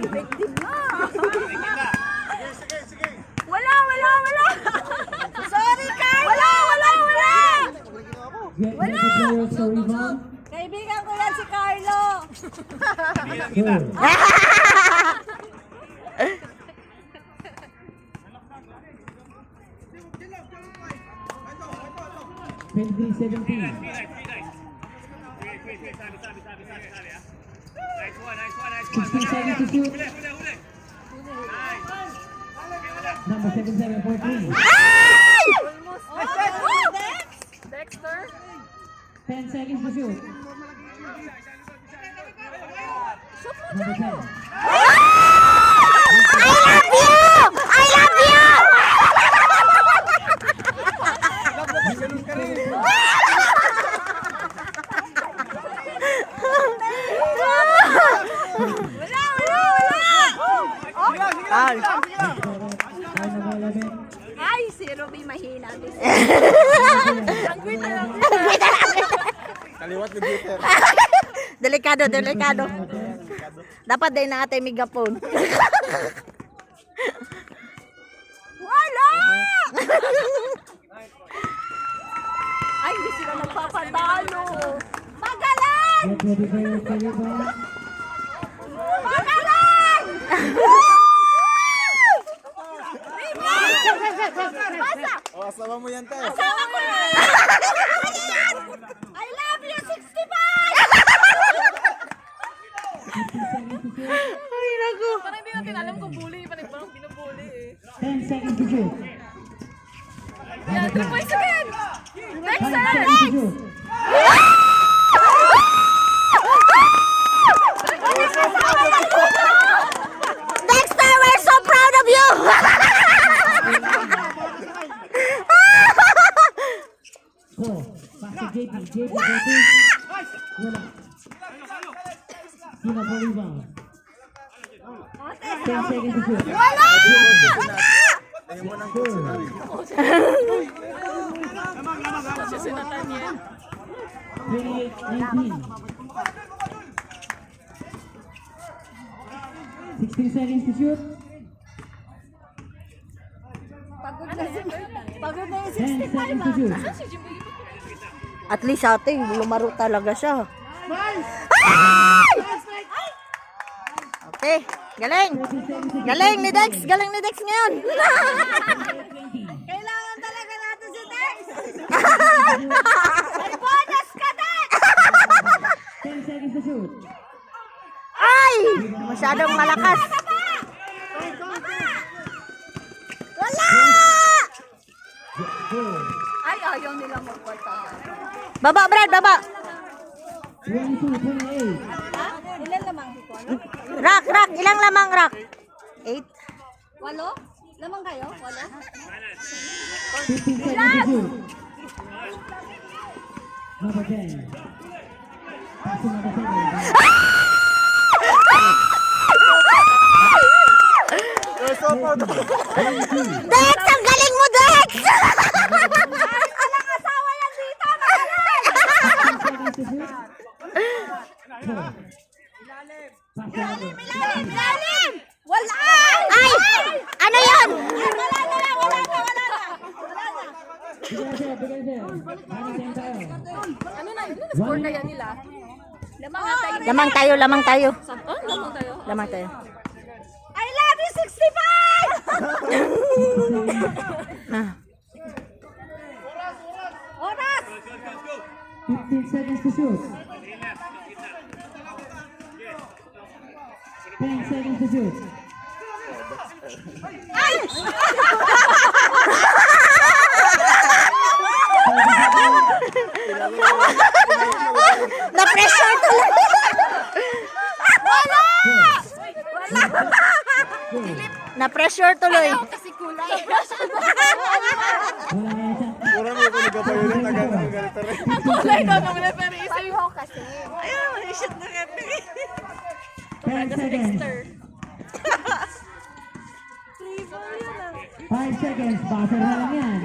Victim na. Wala. Sorry, Carlo. Wala. Kaibigan ko yan si Carlo. Number 7743. Dexter. 10 seconds to shoot. Number 10. I love you! Ay, si Ruby mahina. Kaliwat ng Twitter. Delikado. Dapat din na ate megapone. Wala! Ay, hindi sila nagpapatalo. Magaling! Get ready for your rebound. Magaling! Basa! O, asawa mo yan, tayo. Asawa ko yan! I love you, 65! Ay, naku. Parang hindi natin alam kung bully. Parang binubully eh. 10 seconds to shoot. Yan, 2 points again! 5 Next, seconds to shoot. Dexter, we're so proud of you! Go. Pass to JP. JP, go to. Wala. Sina for rebound. 10 seconds to shoot. Wala! Tingin mo ng Kasi sinatan niya. 28-19. 16 seconds to shoot. Pagod na yung 10 seconds to shoot. Si Jimmy. At least ate, lumaro talaga siya. Ate, galing! Galing ni Dex ngayon! Kailangan talaga natin si Dex! May bonus ka, Dex! 10 seconds to shoot. Ay! Masyadong malakas! Wala! Go. Ay, ayaw nilang magpata. Baba, Brad, baba! 22-28. Ilan lamang dito? Rock! Ilang lamang rock? 8? 8? Lamang kayo? 15 seconds to shoot. Number 10. Pass to number 7. Dex! Ang galing mo, Dex! Alang asawa yan dito! Magaling! 10 seconds to shoot. Go. Pass to number 7. Ilalim! Wala! Ay! Ano yun? Wala na! Bigyan sir. Minus 10 tayo. Ano na score kaya nila? Lamang tayo. Lamang tayo. Lamang tayo. I love you, 65! Oras! 15 seconds to shoot. 10 seconds to shoot. Ay! Na-pressure tuloy! Wala! Na-pressure tuloy. Kasi kulay. Wala na siya. Pura mo kung nagpapayo na ganito rin. Ang kulay daw naman na pero isa yung kasi. ayun, i-shoot na referee. 10 seconds. 5 seconds. Buzzer na lang yan.